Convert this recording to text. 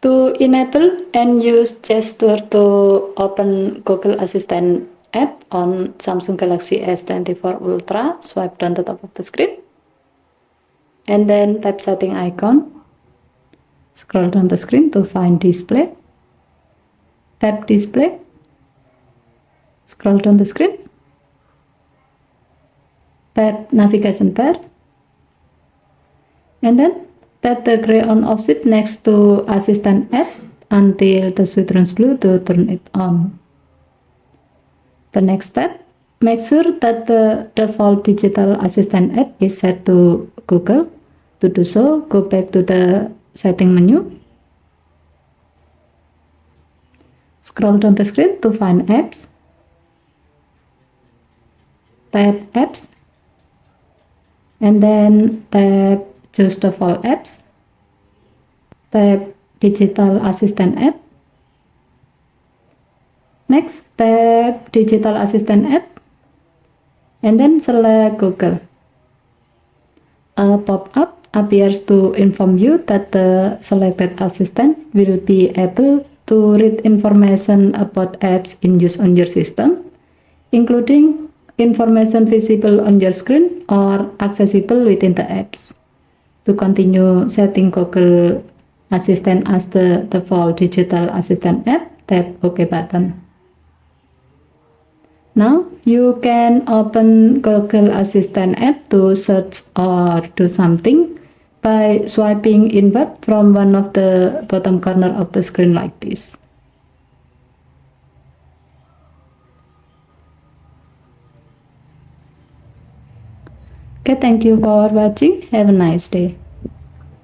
To enable and use gesture to open Google Assistant app on Samsung Galaxy S24 Ultra, swipe down the top of the screen and then tap setting icon. Scroll down the screen to find display. Tap display. Scroll down the screen. Tap navigation bar. And then tap the gray on off switch next to Assistant app until the switch turns blue to turn it on. The next step, make sure that the default digital assistant app is set to Google. To do so, go back to the setting menu. Scroll down the screen to find apps. Tap apps. And then tap choose default apps. Tap digital assistant app. Next, tap digital assistant app. And then select Google. A pop-up appears to inform you that the selected assistant will be able to read information about apps in use on your system, including information visible on your screen or accessible within the apps. To continue setting Google Assistant as the default digital assistant app, tap OK button. Now you can open Google Assistant app to search or do something by swiping inward from one of the bottom corner of the screen like this. Okay, thank you for watching. Have a nice day.